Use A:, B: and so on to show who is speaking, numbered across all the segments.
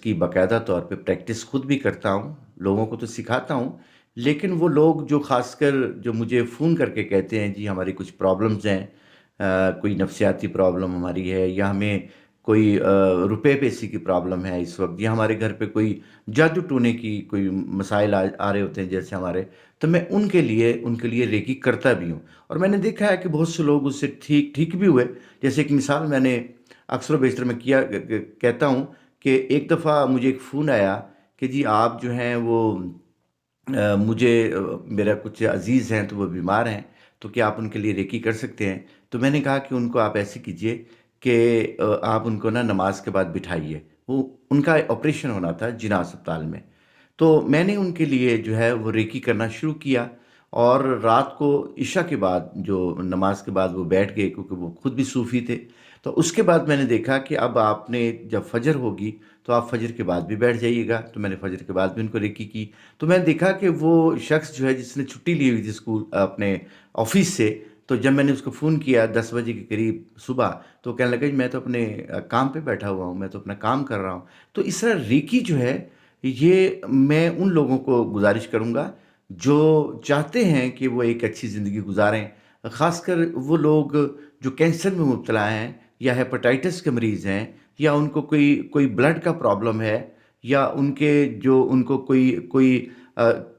A: کی باقاعدہ طور پہ پریکٹس خود بھی کرتا ہوں، لوگوں کو تو سکھاتا ہوں، لیکن وہ لوگ جو خاص کر جو مجھے فون کر کے کہتے ہیں جی ہماری کچھ پرابلمز ہیں، کوئی نفسیاتی پرابلم ہماری ہے، یا ہمیں کوئی روپے پیسے کی پرابلم ہے اس وقت، یا ہمارے گھر پہ کوئی جادو ٹونے کی کوئی مسائل آ رہے ہوتے ہیں جیسے ہمارے، تو میں ان کے لیے ریکی کرتا بھی ہوں۔ اور میں نے دیکھا ہے کہ بہت سے لوگ اس سے ٹھیک بھی ہوئے۔ جیسے ایک مثال میں نے اکثر و بیشتر میں کہتا ہوں کہ ایک دفعہ مجھے ایک فون آیا کہ جی آپ جو ہیں وہ میرا کچھ عزیز ہیں تو وہ بیمار ہیں، تو کیا آپ ان کے لیے ریکی کر سکتے ہیں؟ تو میں نے کہا کہ ان کو آپ ایسے کیجئے کہ آپ ان کو نا نماز کے بعد بٹھائیے۔ وہ ان کا آپریشن ہونا تھا جناح اسپتال میں، تو میں نے ان کے لیے جو ہے وہ ریکی کرنا شروع کیا، اور رات کو عشاء کے بعد جو نماز کے بعد وہ بیٹھ گئے، کیونکہ وہ خود بھی صوفی تھے۔ تو اس کے بعد میں نے دیکھا کہ اب آپ نے جب فجر ہوگی تو آپ فجر کے بعد بھی بیٹھ جائیے گا، تو میں نے فجر کے بعد بھی ان کو ریکی کی۔ تو میں نے دیکھا کہ وہ شخص جو ہے جس نے چھٹی لی ہوئی تھی اسکول اپنے آفس سے، تو جب میں نے اس کو فون کیا 10 بجے کے قریب صبح، تو کہنے لگا کہ میں تو اپنے کام پہ بیٹھا ہوا ہوں، میں تو اپنا کام کر رہا ہوں۔ تو اس طرح ریکی جو ہے یہ میں ان لوگوں کو گزارش کروں گا جو چاہتے ہیں کہ وہ ایک اچھی زندگی گزاریں، خاص کر وہ لوگ جو کینسر میں مبتلا ہیں، یا ہیپاٹائٹس کے مریض ہیں، یا ان کو کوئی بلڈ کا پرابلم ہے، یا ان کو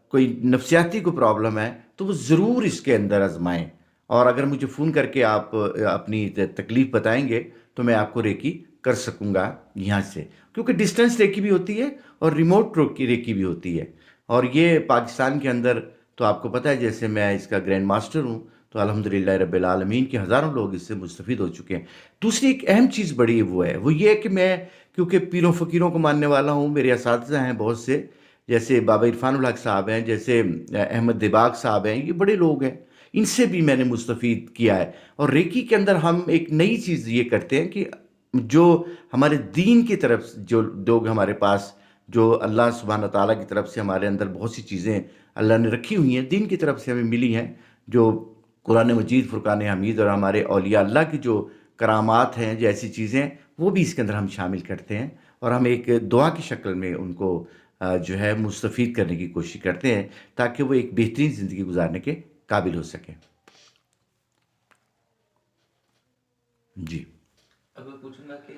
A: کوئی نفسیاتی کو پرابلم ہے، تو وہ ضرور اس کے اندر آزمائیں۔ اور اگر مجھے فون کر کے آپ اپنی تکلیف بتائیں گے تو میں آپ کو ریکی کر سکوں گا یہاں سے، کیونکہ ڈسٹنس ریکی بھی ہوتی ہے اور ریموٹ ریکی بھی ہوتی ہے۔ اور یہ پاکستان کے اندر تو آپ کو پتہ ہے، جیسے میں اس کا گرینڈ ماسٹر ہوں، تو الحمدللہ رب العالمین کے ہزاروں لوگ اس سے مستفید ہو چکے ہیں۔ دوسری ایک اہم چیز بڑی وہ یہ کہ میں کیونکہ پیروں فقیروں کو ماننے والا ہوں، میرے اساتذہ ہیں بہت سے، جیسے بابا عرفان الحق صاحب ہیں، جیسے احمد دباغ صاحب ہیں، یہ بڑے لوگ ہیں، ان سے بھی میں نے مستفید کیا ہے۔ اور ریکی کے اندر ہم ایک نئی چیز یہ کرتے ہیں کہ جو ہمارے دین کی طرف جو لوگ ہمارے پاس، جو اللہ سبحانہ تعالیٰ کی طرف سے ہمارے اندر بہت سی چیزیں اللہ نے رکھی ہوئی ہیں، دین کی طرف سے ہمیں ملی ہیں، جو قرآن مجید، فرقان حمید، اور ہمارے اولیاء اللہ کی جو کرامات ہیں، جو ایسی چیزیں، وہ بھی اس کے اندر ہم شامل کرتے ہیں، اور ہم ایک دعا کی شکل میں ان کو جو ہے مستفید کرنے کی کوشش کرتے ہیں، تاکہ وہ ایک بہترین زندگی گزارنے کے قابل ہو سکیں۔ جی
B: اب میں پوچھوں گا کہ